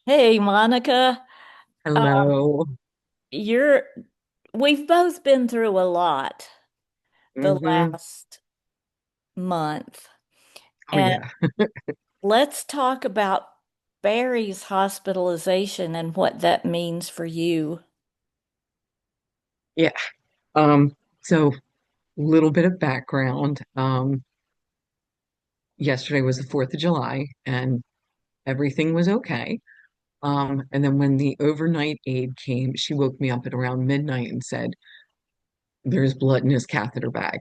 Hey, Monica. Um, Hello. you're we've both been through a lot the Hmm. last month. Oh And yeah. let's talk about Barry's hospitalization and what that means for you. Yeah. So little bit of background. Yesterday was the 4th of July and everything was okay. And then when the overnight aide came, she woke me up at around midnight and said, there's blood in his catheter bag.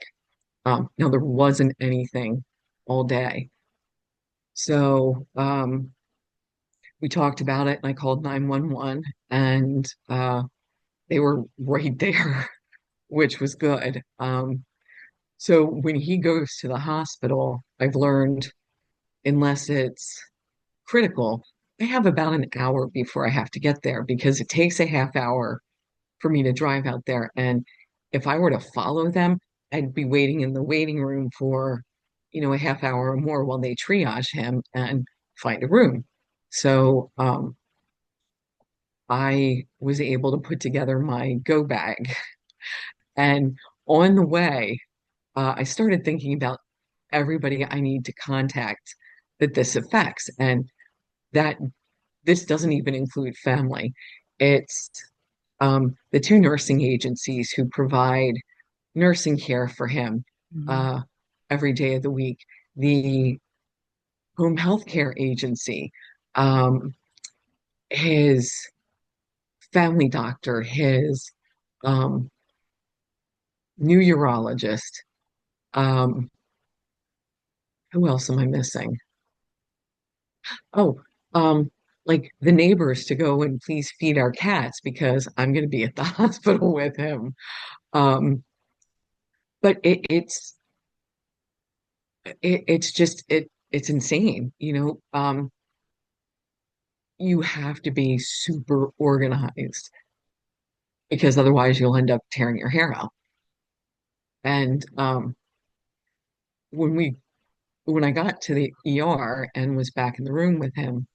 Now there wasn't anything all day. So we talked about it and I called 911 and they were right there, which was good. So when he goes to the hospital, I've learned unless it's critical, I have about an hour before I have to get there because it takes a half hour for me to drive out there. And if I were to follow them, I'd be waiting in the waiting room for, a half hour or more while they triage him and find a room. So I was able to put together my go bag. And on the way, I started thinking about everybody I need to contact that this affects, and that this doesn't even include family. It's the two nursing agencies who provide nursing care for him Mhm. uh, every day of the week, the home health care agency, um, his family doctor, his um, new urologist. Um, who else am I missing? Oh, um, like the neighbors to go and please feed our cats because I'm going to be at the hospital with him. Um, but it's just it's insane, you have to be super organized because otherwise you'll end up tearing your hair out. And when we when I got to the ER and was back in the room with him,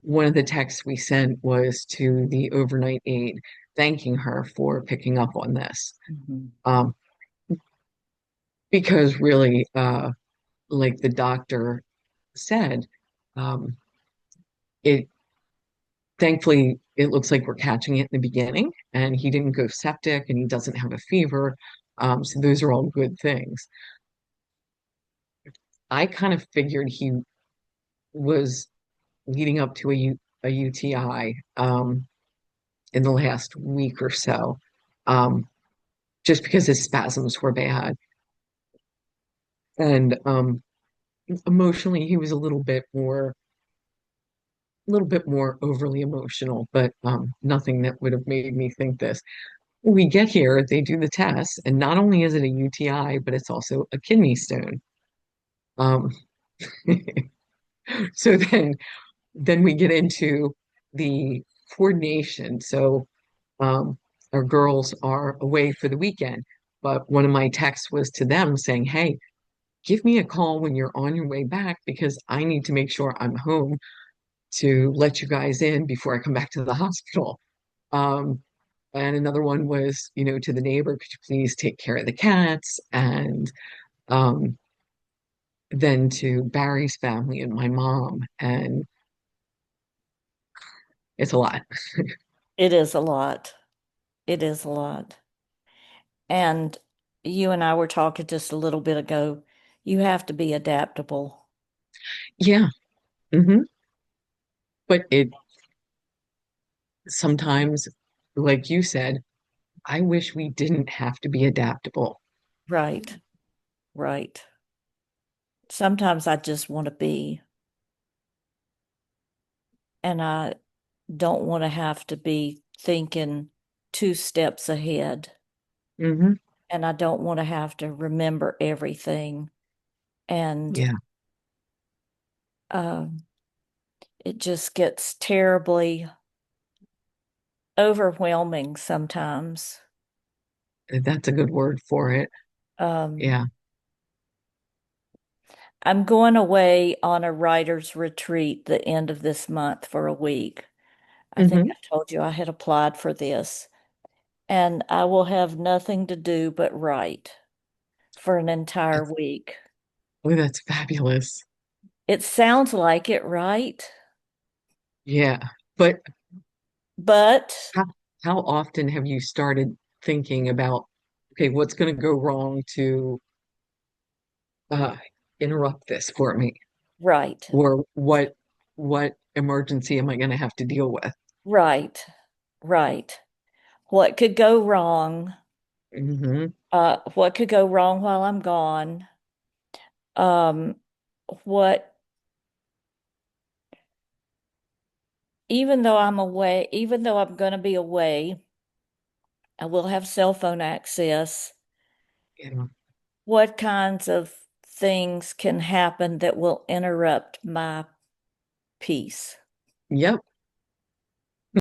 one of the texts we sent was to the overnight aide, thanking her for picking up on this. Mhm. Um, because really, like the doctor said, um, it thankfully it looks like we're catching it in the beginning, and he didn't go septic, and he doesn't have a fever. So those are all good things. I kind of figured he was leading up to a UTI in the last week or so, um, just because his spasms were bad. And emotionally, he was a little bit more overly emotional, but nothing that would have made me think this. We get here, they do the test, and not only is it a UTI, but it's also a kidney stone. Um, so then we get into the coordination. So um, our girls are away for the weekend, but one of my texts was to them saying, "Hey, give me a call when you're on your way back because I need to make sure I'm home to let you guys in before I come back to the hospital." Um, and another one was, to the neighbor, could you please take care of the cats? And um, then to Barry's family and my mom. And it's a lot. It is a lot. It is a lot. And you and I were talking just a little bit ago. You have to be adaptable. Yeah. But it sometimes, like you said, I wish we didn't have to be adaptable. Right, right. Sometimes I just want to be, and I don't want to have to be thinking two steps ahead. Hmm. And I don't want to have to remember everything. And Yeah, um, it just gets terribly overwhelming sometimes. that's a good word for it. Um, Yeah. I'm going away on a writer's retreat the end of this month for a week. I think Hmm. I told you I had applied for this, and I will have nothing to do but write for an entire That's, week. oh, that's fabulous. It sounds like it, right? Yeah. But But how, how often have you started thinking about, okay, what's going to go wrong to uh, interrupt this for me? right, Or what emergency am I going to have to deal with? right, right. What could go wrong? Hmm. What could go wrong while I'm gone? Um, what, even though I'm away, even though I'm going to be away, I will have cell phone access. Yeah. What kinds of things can happen that will interrupt my peace? Yep.